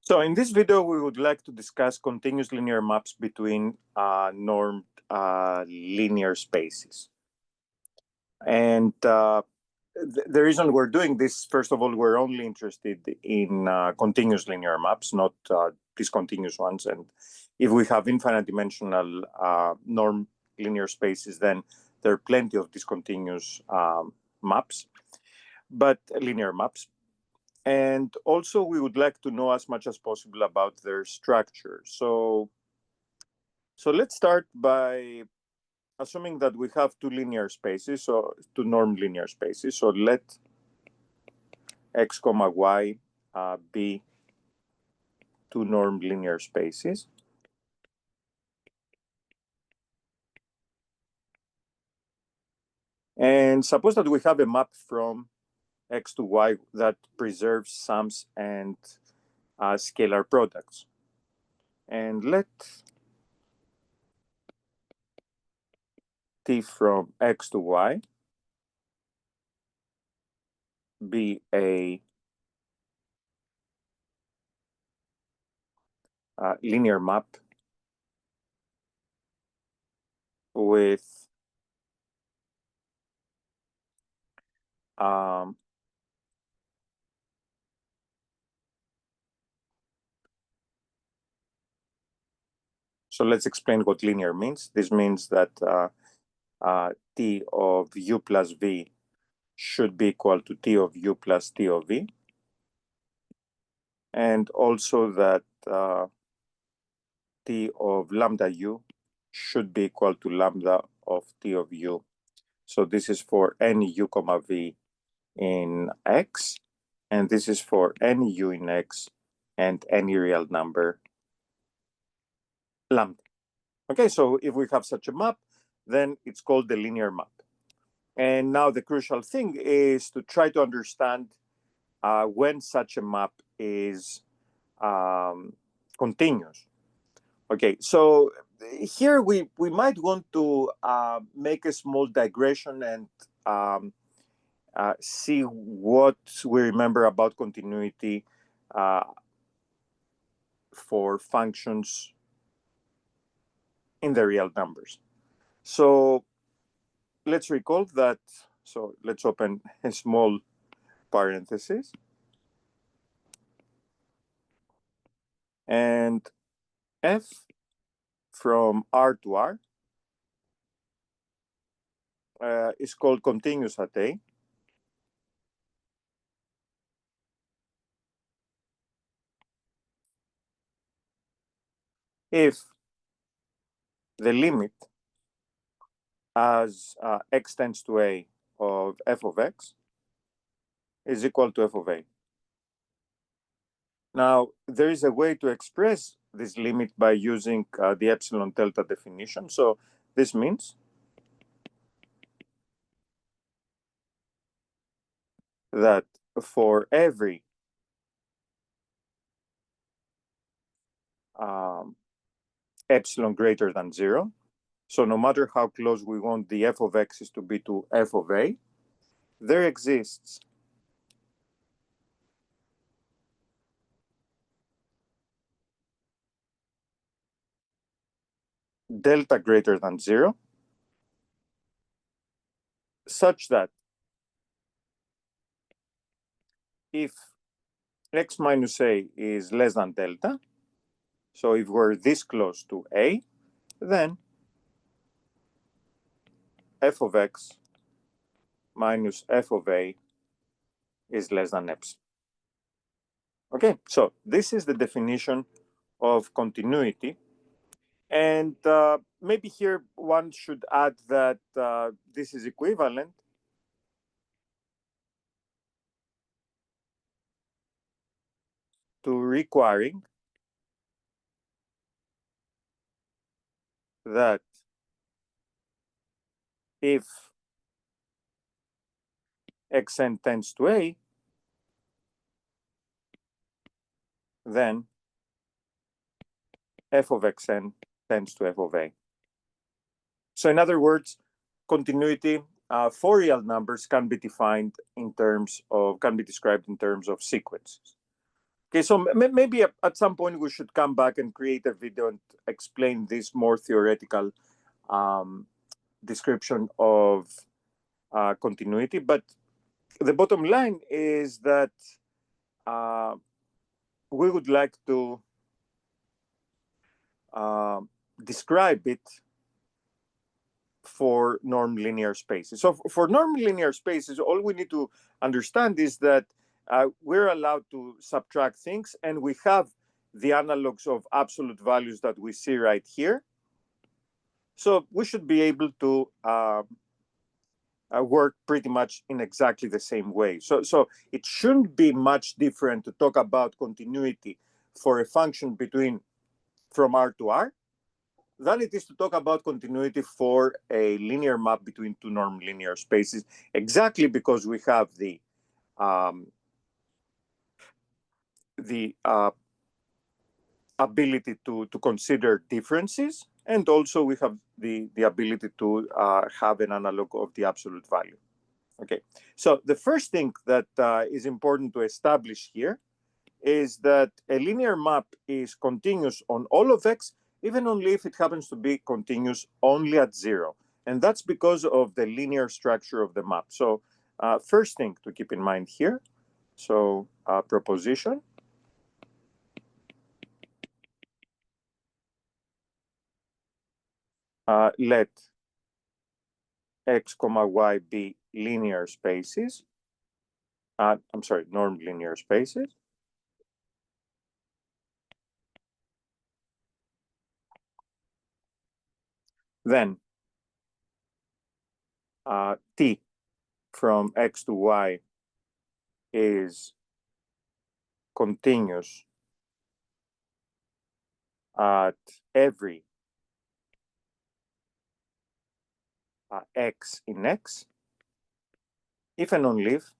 So in this video, we would like to discuss continuous linear maps between normed linear spaces. And the reason we're doing this, first of all, we're only interested in continuous linear maps, not discontinuous ones. And if we have infinite dimensional norm linear spaces, then there are plenty of discontinuous maps, but linear maps. And also, we would like to know as much as possible about their structure. So let's start by assuming that we have two linear spaces, so two norm linear spaces. So let x comma y be two norm linear spaces. And suppose that we have a map from x to y that preserves sums and scalar products. And let t from x to y be a linear map with so let's explain what linear means. This means that t of u plus v should be equal to t of u plus t of v. And also that t of lambda u should be equal to lambda of t of u. So this is for any u comma v in x, and this is for any u in x and any real number lambda. Okay, so if we have such a map, then it's called the linear map. And now the crucial thing is to try to understand when such a map is continuous. Okay, so here we might want to make a small digression and see what we remember about continuity for functions in the real numbers. So let's recall that, so let's open a small parenthesis. And f from R to R is called continuous at A. If the limit as x tends to A of f of x is equal to f of A. Now, there is a way to express this limit by using the epsilon delta definition. So this means that for every epsilon greater than 0, so no matter how close we want the f of x is to be to f of A, there exists delta greater than 0, such that if x minus A is less than delta, so if we're this close to A, then f of x minus f of A is less than epsilon. Okay, so this is the definition of continuity. And maybe here one should add that this is equivalent to requiring that if xn tends to A, then f of xn tends to f of A. So in other words, continuity for real numbers can be defined in terms of, can be described in terms of sequences. Okay, so maybe at some point we should come back and create a video and explain this more theoretical description of continuity. But the bottom line is that we would like to describe it for norm linear spaces. So for norm linear spaces, all we need to understand is that we're allowed to subtract things, and we have the analogs of absolute values that we see right here. So we should be able to work pretty much in exactly the same way. So it shouldn't be much different to talk about continuity for a function between from R to R than it is to talk about continuity for a linear map between two norm linear spaces, exactly because we have the ability to consider differences, and also we have the ability to have an analog of the absolute value. Okay, so the first thing that is important to establish here is that a linear map is continuous on all of x, even only if it happens to be continuous only at 0. And that's because of the linear structure of the map. So first thing to keep in mind here, so proposition. Let x comma y be linear spaces. I'm sorry, norm linear spaces. Then t from x to y is continuous at every x in x, if and only if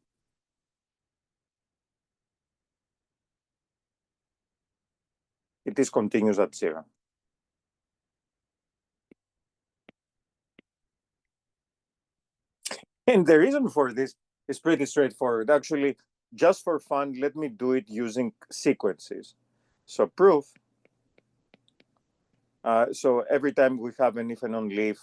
it is continuous at 0. And the reason for this is pretty straightforward. Actually, just for fun, let me do it using sequences. So proof. So every time we have an if and only if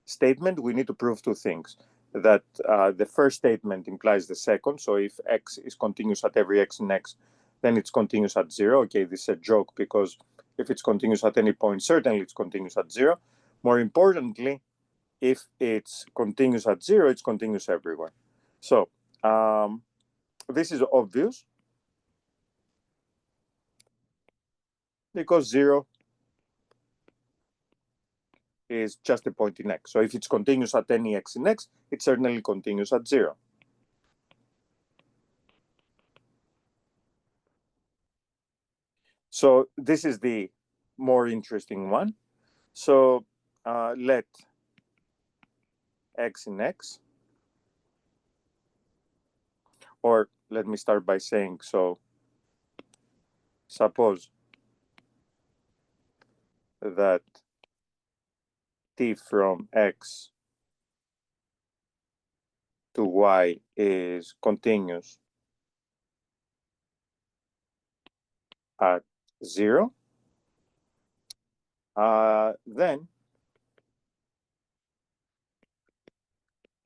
statement, we need to prove two things. That the first statement implies the second. So if x is continuous at every x in x, then it's continuous at 0. Okay, this is a joke because if it's continuous at any point, certainly it's continuous at 0. More importantly, if it's continuous at 0, it's continuous everywhere. So this is obvious because 0 is just a point in x. So if it's continuous at any x in x, it's certainly continuous at 0. So this is the more interesting one. So let x in x, or let me start by saying, so suppose that t from x to y is continuous at 0, then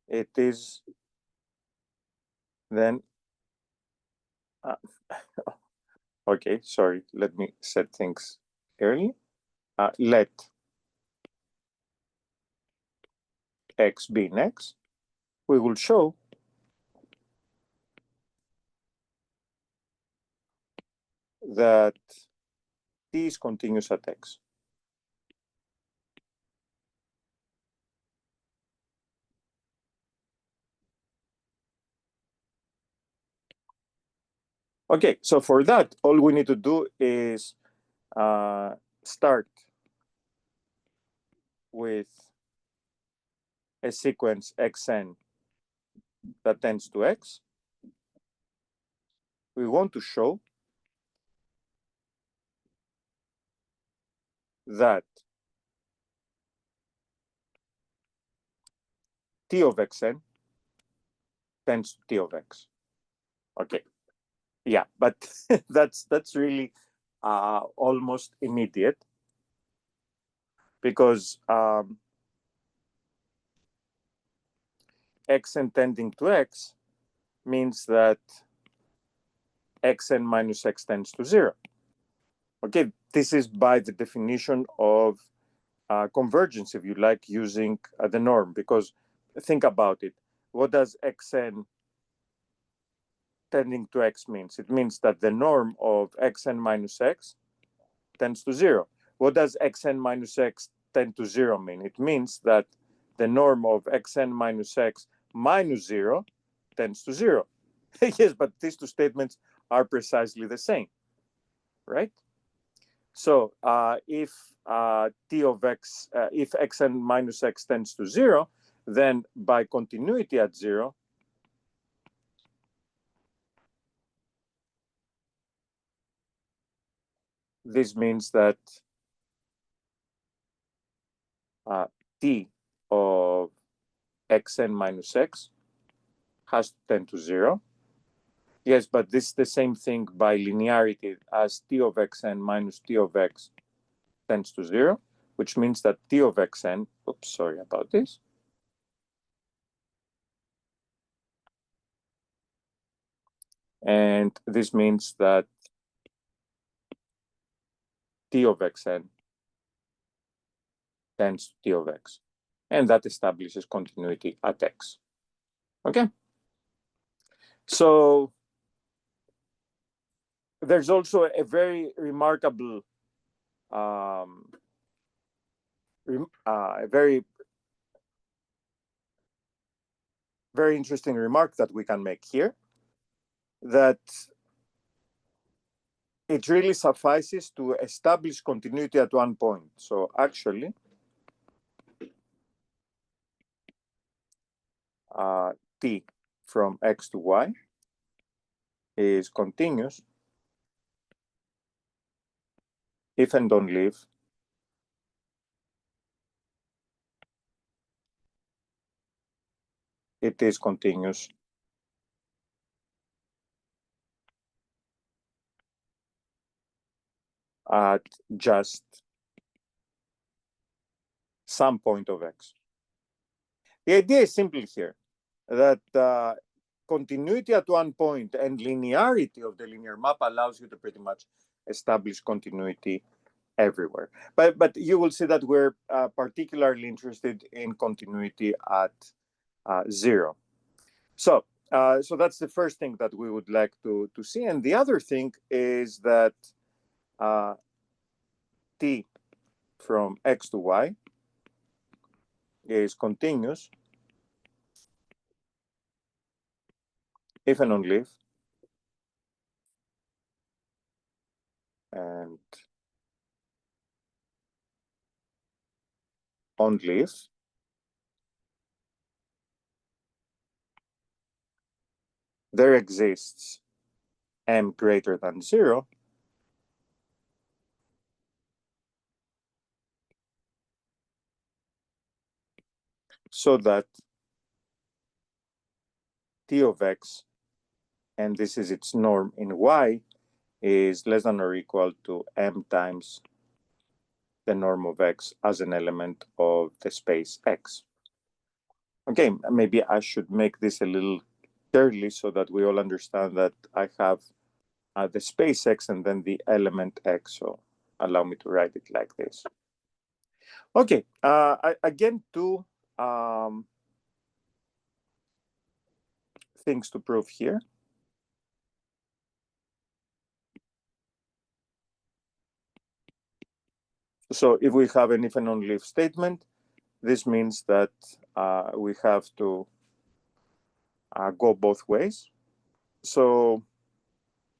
it is then okay, sorry, let me set things early. Let x be in x. We will show that t is continuous at x. Okay, so for that, all we need to do is start with a sequence xn that tends to x. We want to show that t of xn tends to t of x. Okay, Yeah, but that's really almost immediate, because xn tending to x means that xn minus x tends to 0. Okay, this is by the definition of convergence, if you like, using the norm, because think about it. What does xn tending to x means? It means that the norm of xn minus x tends to 0. What does xn minus x tend to 0 mean? It means that the norm of xn minus x minus 0 tends to 0. Yes, but these two statements are precisely the same, right? So if t of x, if xn minus x tends to 0, then by continuity at 0, this means that t of xn minus x has to tend to 0. Yes, but this is the same thing by linearity, as t of xn minus t of x tends to 0, which means that t of xn, oops, sorry about this. And this means that t of xn tends to t of x. And that establishes continuity at x. Okay? So there's also a very remarkable, a very, very interesting remark that we can make here, that it really suffices to establish continuity at one point. So actually, t from x to y is continuous if and only if it is continuous at just some point of x. The idea is simply here that continuity at one point and linearity of the linear map allows you to pretty much establish continuity everywhere. But you will see that we're particularly interested in continuity at 0. So so that's the first thing that we would like to see. And the other thing is that t from x to y is continuous if and only if, and only if there exists m greater than 0 so that t of x, and this is its norm in y, is less than or equal to m times the norm of x as an element of the space x. Okay, maybe I should make this a little clearly so that we all understand that I have the space x and then the element x. So allow me to write it like this. Okay, again, two things to prove here. So if we have an if and only if statement, this means that we have to go both ways. So,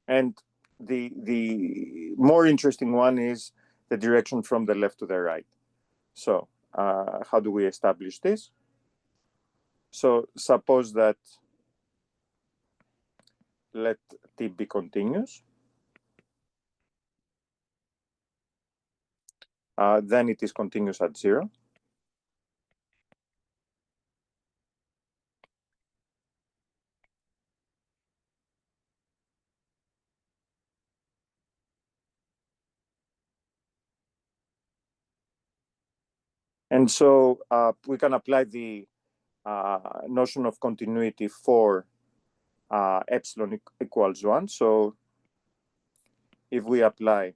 and the more interesting one is the direction from the left to the right. So how do we establish this? So suppose that let t be continuous. Then it is continuous at 0. And so we can apply the notion of continuity for epsilon equals 1. So if we apply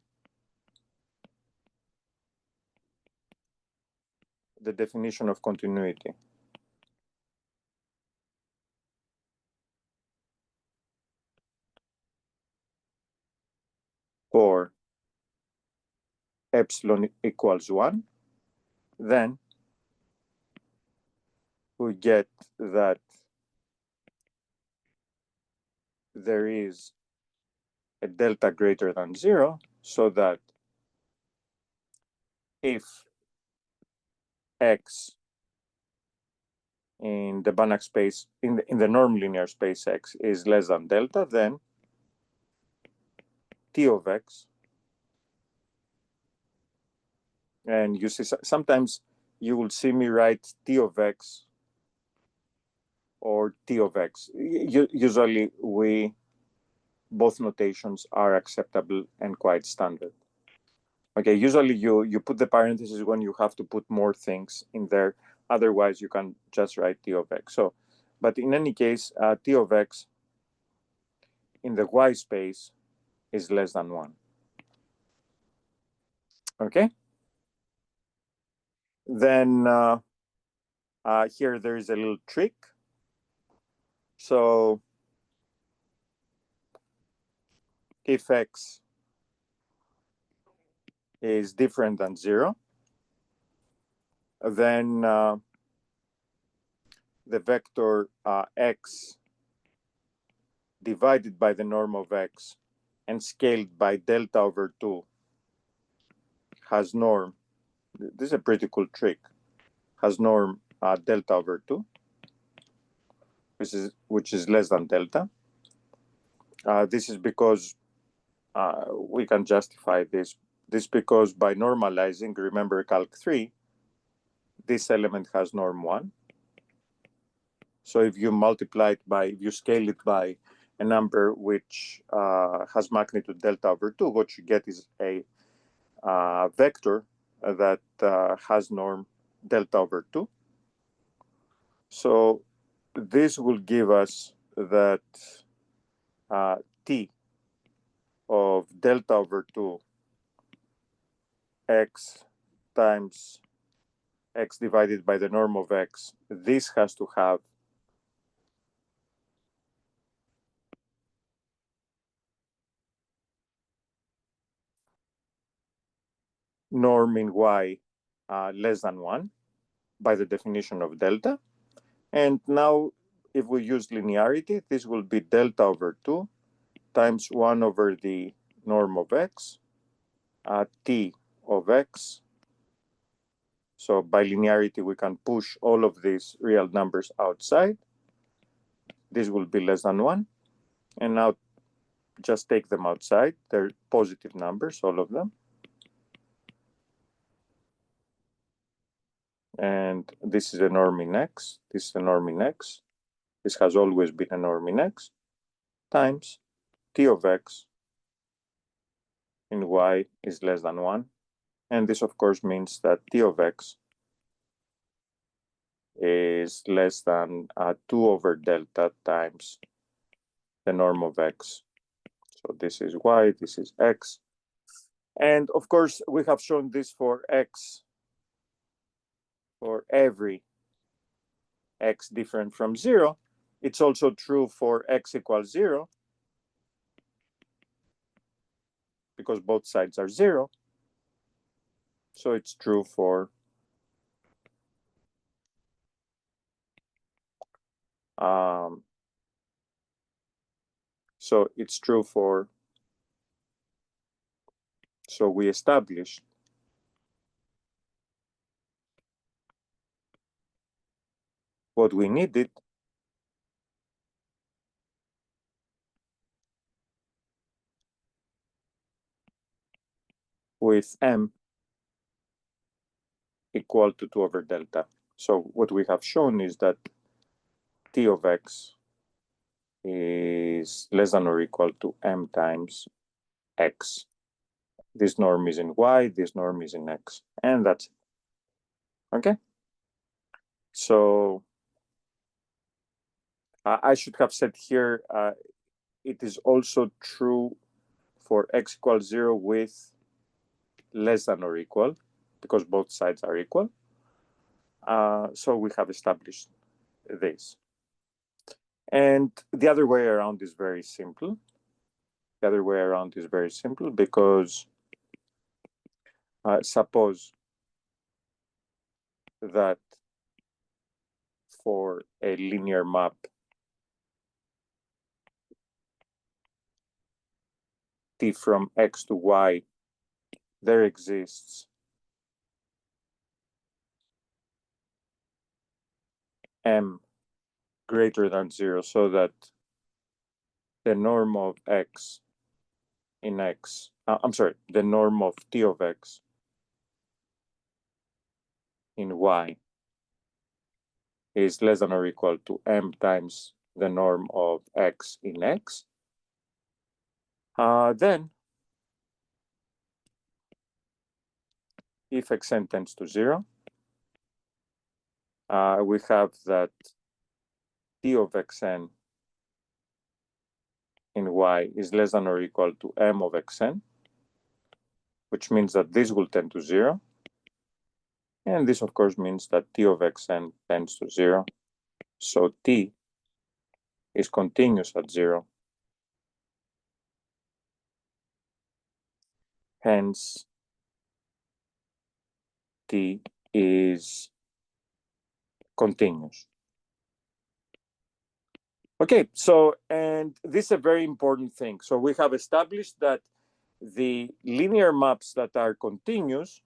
the definition of continuity for epsilon equals 1, then we get that there is a delta greater than 0, so that if x in the Banach space, in the norm linear space x is less than delta, then t of x, and you see sometimes you will see me write t of x or t of x. Usually both notations are acceptable and quite standard. Okay, usually you put the parentheses when you have to put more things in there. Otherwise, you can just write t of x. So, but in any case, t of x in the y space is less than 1. Okay? Then here there is a little trick. So if x is different than 0, then the vector x divided by the norm of x and scaled by delta over 2 has norm. This is a pretty cool trick. Has norm delta over 2, which is less than delta. This is because we can justify this. This because by normalizing, remember Calc 3, this element has norm 1. So if you multiply it by, if you scale it by a number which has magnitude delta over 2, what you get is a vector that has norm delta over 2. So this will give us that t of delta over 2 x times x divided by the norm of x. This has to have norm in y less than 1 by the definition of delta. And now if we use linearity, this will be delta over 2 times 1 over the norm of x, t of x. So by linearity, we can push all of these real numbers outside. This will be less than 1. And now just take them outside. They're positive numbers, all of them. And this is a norm in x. This is a norm in x. This has always been a norm in x times t of x in y is less than 1. And this, of course, means that t of x is less than 2 over delta times the norm of x. So this is y, this is x. And of course, we have shown this for x, for every x different from 0. It's also true for x equals 0, because both sides are 0. So it's true for so it's true for, so we established what we needed with m equal to 2 over delta. So what we have shown is that t of x is less than or equal to m times x. This norm is in y, this norm is in x, and that's it. Okay. So I should have said here, it is also true for x equals 0 with less than or equal, because both sides are equal. So we have established this. And the other way around is very simple. The other way around is very simple because suppose that for a linear map t from x to y, there exists m greater than 0, so that the norm of x in x, I'm sorry, the norm of t of x in y is less than or equal to m times the norm of x in x, then if xn tends to 0, we have that t of xn in y is less than or equal to m of xn, which means that this will tend to 0. And this, of course, means that t of xn tends to 0. So t is continuous at 0. Hence, t is continuous. Okay, so, and this is a very important thing. So we have established that the linear maps that are continuous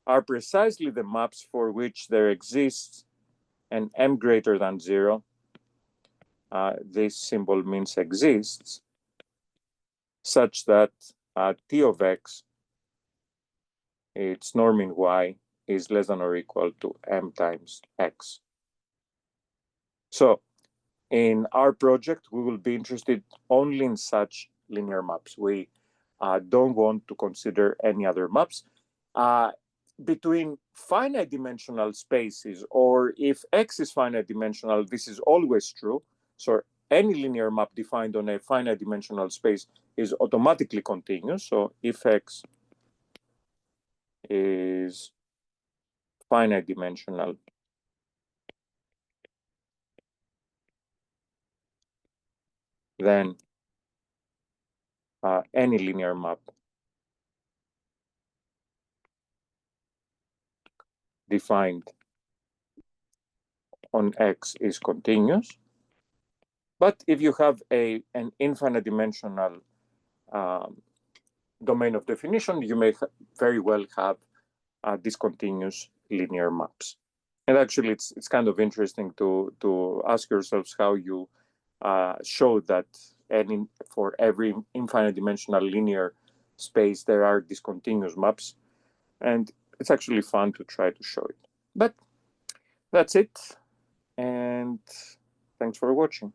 are precisely the maps for which there exists an m greater than 0. This symbol means exists, such that t of x, its norm in y, is less than or equal to m times x. So in our project, we will be interested only in such linear maps. We don't want to consider any other maps. Between finite dimensional spaces, or if x is finite dimensional, this is always true. So any linear map defined on a finite dimensional space is automatically continuous. So if x is finite dimensional, then any linear map defined on x is continuous. But if you have an infinite dimensional domain of definition, you may very well have discontinuous linear maps. And actually, it's kind of interesting to ask yourselves how you show that for every infinite dimensional linear space, there are discontinuous maps. And it's actually fun to try to show it. But that's it. And thanks for watching.